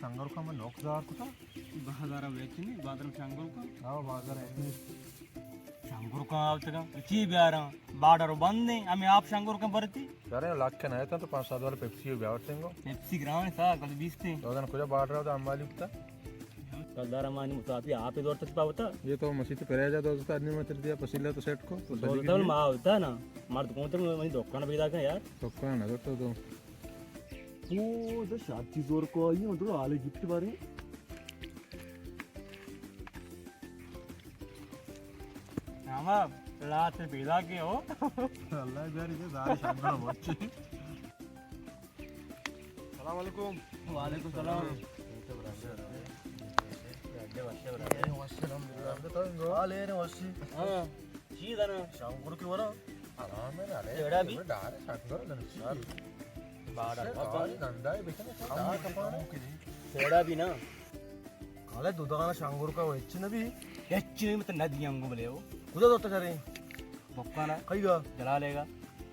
शंकर का मैं नौक जार को था बाजार वेचनी बाजार में शंकर का हाँ बाजार है शंकर का आवत का ची ब्यारा बाडर बंदे हमें आप शंकर का बरती यार ये लाख के नए था तो 5-7 वाले पेप्सी हो ब्यावर तेंगो पेप्सी ग्राउंड सा कल 20 थे तो दिन कुछ बाढ़ रहा था अम्बाली था कलदार मानी मुसाफी आप ही दौड़ तक पावता ये तो मसीह पे पहले जा दोस्त आदमी में चल दिया पसीला तो सेट को तो बोलता हूं मां होता ना मार दुकान तक मैं दुकान पे जाके यार तो कौन है तो ओ द शादी जोर को आई उधर आले गिफ्ट बारे नामा रात में भेजा के हो अल्लाह यार ये दारी शंकर बच्ची सलाम वालेकुम वालेकुम सलाम దుకాణ షంగురుక వచ్చినవి ಮತ್ತೆ ನದಿ ಹಂಗು ಬಲೆವು కుదరొత్త సరే ಬೊಕ್ಕನ కైగా ಜಲಾಲೇಗ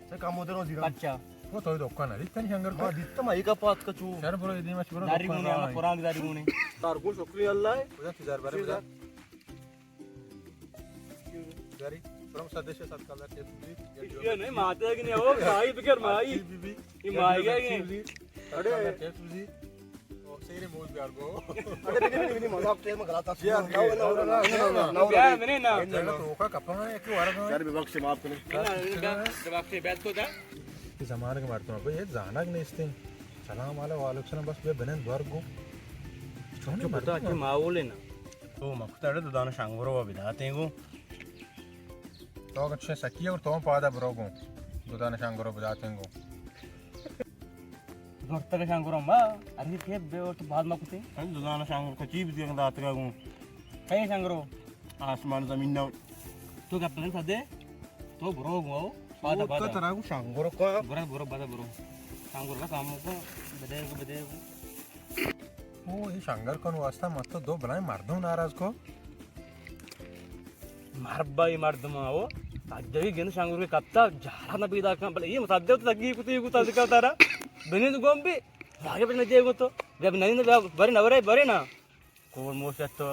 సరే కమ్మోదరం దిగా ಕಚ್ಚಾ वो तो दुकान है इतनी शंकर మా దిత్త మైకా పాత్ కచు यार बोलो इतनी मच बोलो दारी मुने हम कुरान दारी मुने తార్కు శుక్రియా అల్లాహ్ उधर 1000 बारे में यारी फ्रॉम सदस्य सत्काल के ये नहीं माते कि नहीं हो भाई बिकर माई बीबी ये माई क्या कि अरे के तुझी ओ सेरे मोल प्यार को అంటే విని మజాక్ చేయమ గలతా यार मैंने ना तो का कपड़ा है कि वाला यार विभाग से माफ करें जवाब से बैठ तो था कि जमाने के मारते हैं भाई ये जाना कि नहीं इसते सलाम वालेकुम बस बे बने द्वार को छोने पता कि माहौल है ना तो मखताड़े तो दाना शंगुरो बिदाते हैं तो अच्छे सकी और तो पादा ब्रोगो दुदान शंकरो बजाते हैं घरता का शंकरम्बा अरे के बेवट बाद में कुछ तो दाना शंगुर को चीप दिया दात का गूं कहीं शंकरो आसमान जमीन ना तो क्या प्लान था दे तो ब्रो गो बादा का बादा तरह को शंगुरो का बुरा बुरा बादा ब्रो शंकर का काम को बदे ओ ये शंकर कौन वास्ता मत तो दो बनाए मार दो नाराज को मारबाई मार दम आओ अजय गेन शंकर के कत्ता झाला ना पीदा का भले ये मसादे तो तगी कुछ का तारा बने तो गोंबे आगे पे न देगो तो जब नहीं ना बरे ना कोण मोस्ट तो